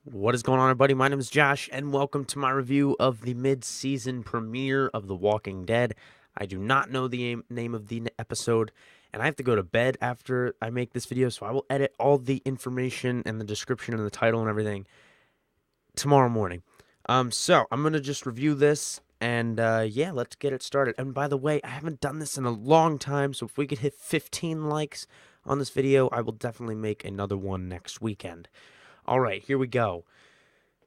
What is going on, everybody? My name is Josh, and welcome to my review of the mid-season premiere of The Walking Dead. I do not know the name of the episode, and I have to go to bed after I make this video, so I will edit all the information and the description and the title and everything tomorrow morning. So I'm gonna just review this, and yeah, let's get it started. And by the way, I haven't done this in a long time, so if we could hit 15 likes on this video, I will definitely make another one next weekend. All right, here we go.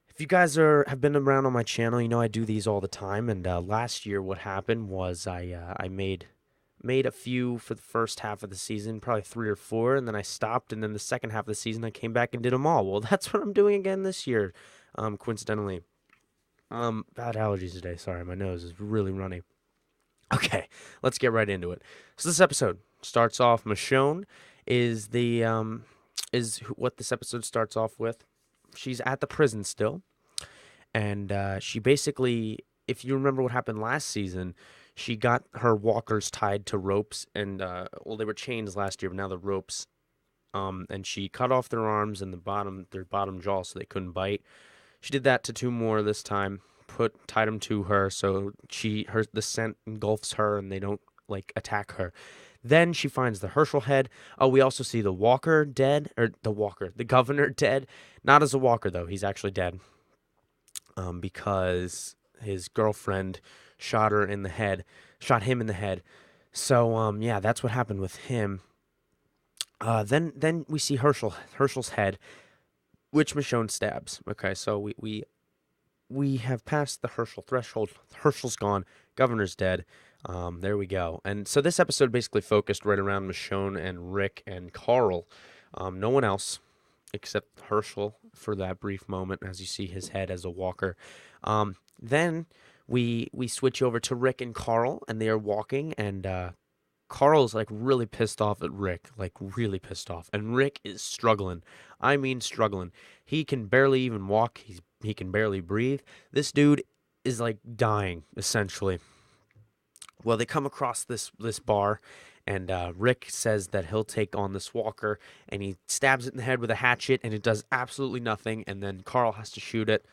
If you guys have been around on my channel, you know I do these all the time. And last year, what happened was I made a few for the first half of the season, probably 3 or 4, and then I stopped. And then the second half of the season, I came back and did them all. Well, that's what I'm doing again this year, coincidentally. Bad allergies today. Sorry, my nose is really runny. Okay, let's get right into it. So this episode starts off. Michonne is what this episode starts off with. She's at the prison still, and she basically, if you remember what happened last season, she got her walkers tied to ropes, and well, they were chains last year, but now the ropes. And she cut off their arms and their bottom jaw, so they couldn't bite. She did that to 2 more this time. Tied them to her, so the scent engulfs her, and they don't like attack her. Then she finds the Herschel head. Oh, we also see the Walker dead, or the Governor dead. Not as a Walker though; he's actually dead. Because his girlfriend shot him in the head. So yeah, that's what happened with him. Then we see Herschel's head, which Michonne stabs. Okay, so we have passed the Herschel threshold. Herschel's gone. Governor's dead. There we go. And so this episode basically focused right around Michonne and Rick and Carl. No one else except Herschel for that brief moment as you see his head as a walker. Then we switch over to Rick and Carl, and they are walking, and Carl's like really pissed off at Rick, like really pissed off, and Rick is struggling. I mean, struggling. He can barely even walk. He can barely breathe. This dude is like dying essentially. Well, they come across this bar, and Rick says that he'll take on this walker, and he stabs it in the head with a hatchet, and it does absolutely nothing. And then Carl has to shoot it.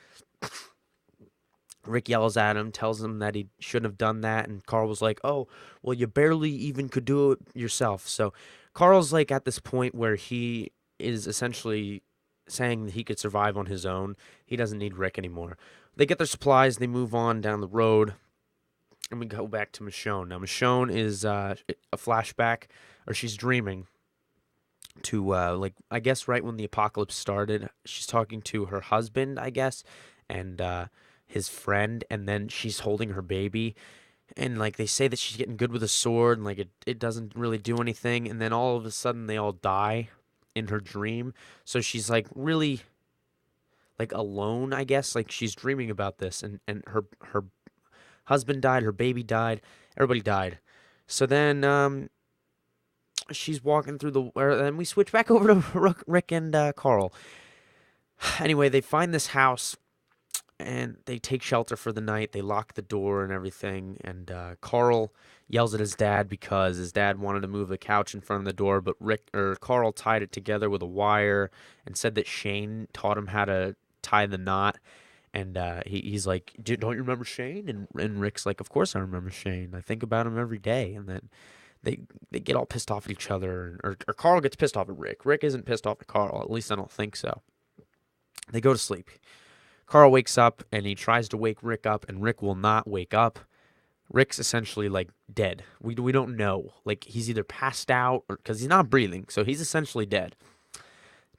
Rick yells at him, tells him that he shouldn't have done that, and Carl was like, "Oh, well, you barely even could do it yourself." So Carl's like at this point where he is essentially saying that he could survive on his own. He doesn't need Rick anymore. They get their supplies, they move on down the road, and we go back to Michonne. Now, Michonne is a flashback, or she's dreaming to, like, I guess right when the apocalypse started. She's talking to her husband, I guess, and his friend, and then she's holding her baby. And, like, they say that she's getting good with a sword, and, like, it doesn't really do anything. And then all of a sudden, they all die in her dream. So she's, like, really, like, alone, I guess. Like, she's dreaming about this, and her husband died, her baby died, everybody died. So then she's walking through then we switch back over to Rick and Carl. Anyway, they find this house and they take shelter for the night. They lock the door and everything. And Carl yells at his dad because his dad wanted to move the couch in front of the door, but Carl tied it together with a wire and said that Shane taught him how to tie the knot. And he's like, "Don't you remember Shane?" And Rick's like, "Of course I remember Shane. I think about him every day." And then they get all pissed off at each other, or Carl gets pissed off at Rick. Rick isn't pissed off at Carl. At least I don't think so. They go to sleep. Carl wakes up and he tries to wake Rick up, and Rick will not wake up. Rick's essentially like dead. We don't know. Like he's either passed out or because he's not breathing, so he's essentially dead.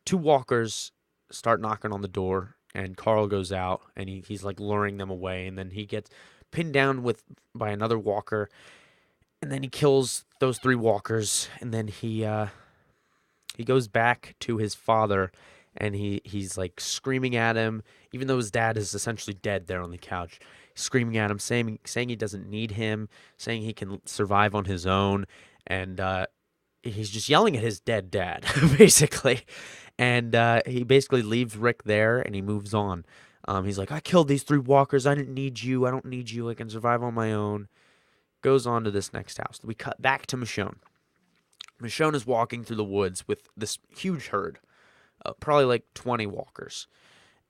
2 walkers start knocking on the door, and Carl goes out and he's like luring them away, and then he gets pinned down by another walker, and then he kills those 3 walkers, and then he goes back to his father, and he's like screaming at him, even though his dad is essentially dead there on the couch. Screaming at him, saying he doesn't need him, saying he can survive on his own, and he's just yelling at his dead dad, basically. And he basically leaves Rick there, and he moves on. He's like, "I killed these 3 walkers. I didn't need you. I don't need you. I can survive on my own." Goes on to this next house. We cut back to Michonne. Michonne is walking through the woods with this huge herd, probably like 20 walkers.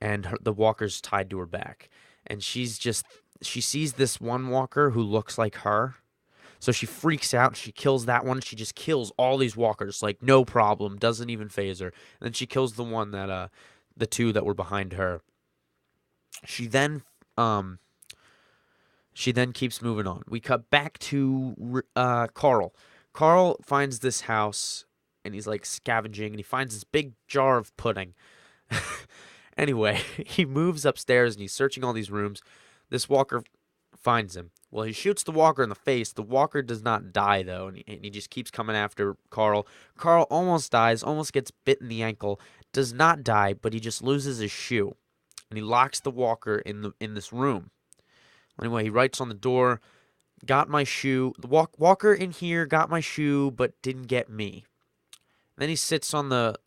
and the walker's tied to her back. And she sees this one walker who looks like her. So she freaks out. She kills that one. She just kills all these walkers, like no problem. Doesn't even phase her. And then she kills the one that the two that were behind her. She then um she then keeps moving on. We cut back to Carl. Carl finds this house and he's like scavenging and he finds this big jar of pudding. Anyway, he moves upstairs and he's searching all these rooms. This walker finds him. Well, he shoots the walker in the face. The walker does not die, though, and he just keeps coming after Carl. Carl almost dies, almost gets bit in the ankle, does not die, but he just loses his shoe. And he locks the walker in this room. Anyway, he writes on the door, got my shoe. The walker in here got my shoe, but didn't get me. And then he sits on the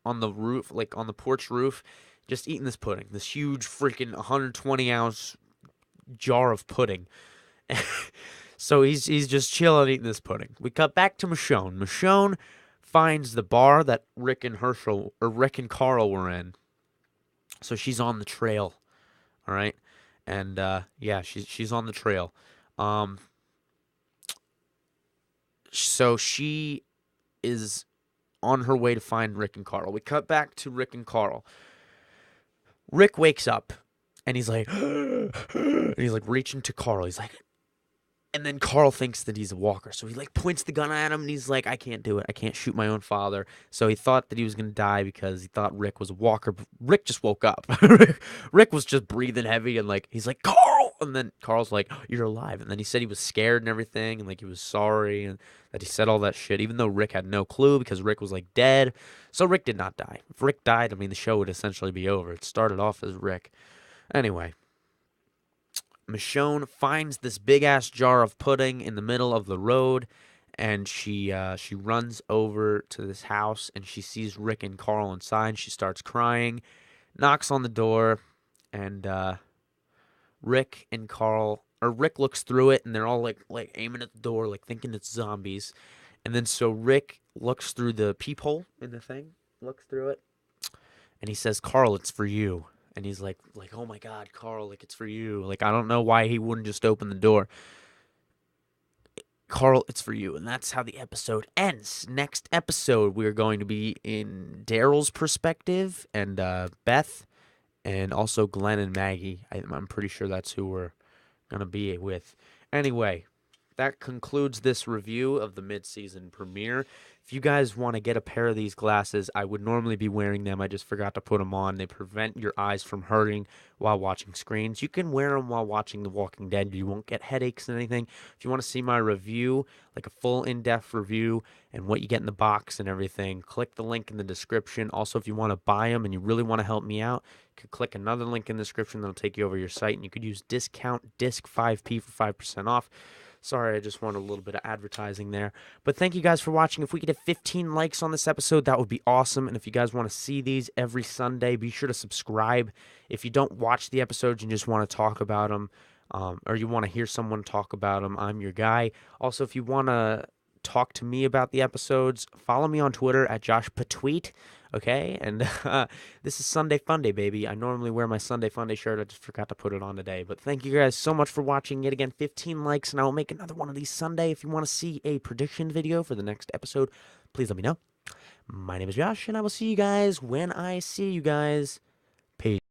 roof, like on the porch roof, just eating this pudding, this huge freaking 120-ounce jar of pudding. So he's just chilling eating this pudding. We cut back to Michonne. Michonne finds the bar that Rick and Carl were in. So she's on the trail. All right. And yeah, she's on the trail. So she is on her way to find Rick and Carl. We cut back to Rick and Carl. Rick wakes up and he's like and he's like reaching to Carl. He's like, and then Carl thinks that he's a walker. So he like points the gun at him and he's like, I can't do it. I can't shoot my own father. So he thought that he was going to die because he thought Rick was a walker. But Rick just woke up. Rick was just breathing heavy and like, he's like, Carl. And then Carl's like, you're alive. And then he said he was scared and everything. And like, he was sorry and that he said all that shit, even though Rick had no clue because Rick was like dead. So Rick did not die. If Rick died, I mean, the show would essentially be over. It started off as Rick. Anyway. Michonne finds this big ass jar of pudding in the middle of the road, and she runs over to this house and she sees Rick and Carl inside. She starts crying, knocks on the door, and Rick looks through it and they're all like aiming at the door, like thinking it's zombies. And then so Rick looks through the peephole in the thing, looks through it, and he says, Carl, it's for you. And he's like, oh my God, Carl, like it's for you. Like, I don't know why he wouldn't just open the door. Carl, it's for you. And that's how the episode ends. Next episode, we're going to be in Daryl's perspective and Beth and also Glenn and Maggie. I'm pretty sure that's who we're going to be with. Anyway, that concludes this review of the mid-season premiere. If you guys want to get a pair of these glasses, I would normally be wearing them. I just forgot to put them on. They prevent your eyes from hurting while watching screens. You can wear them while watching The Walking Dead. You won't get headaches and anything. If you want to see my review, like a full in-depth review and what you get in the box and everything, click the link in the description. Also, if you want to buy them and you really want to help me out, you could click another link in the description that'll take you over your site, and you could use discount DISC5P for 5% off. Sorry, I just wanted a little bit of advertising there. But thank you guys for watching. If we could have 15 likes on this episode, that would be awesome. And if you guys want to see these every Sunday, be sure to subscribe. If you don't watch the episodes and just want to talk about them, or you want to hear someone talk about them, I'm your guy. Also, if you want to talk to me about the episodes, follow me on Twitter at JoshPatweet. Okay, and this is Sunday Funday, baby. I normally wear my Sunday Funday shirt. I just forgot to put it on today. But thank you guys so much for watching. Yet again, 15 likes, and I will make another one of these Sunday. If you want to see a prediction video for the next episode, please let me know. My name is Josh, and I will see you guys when I see you guys. Peace.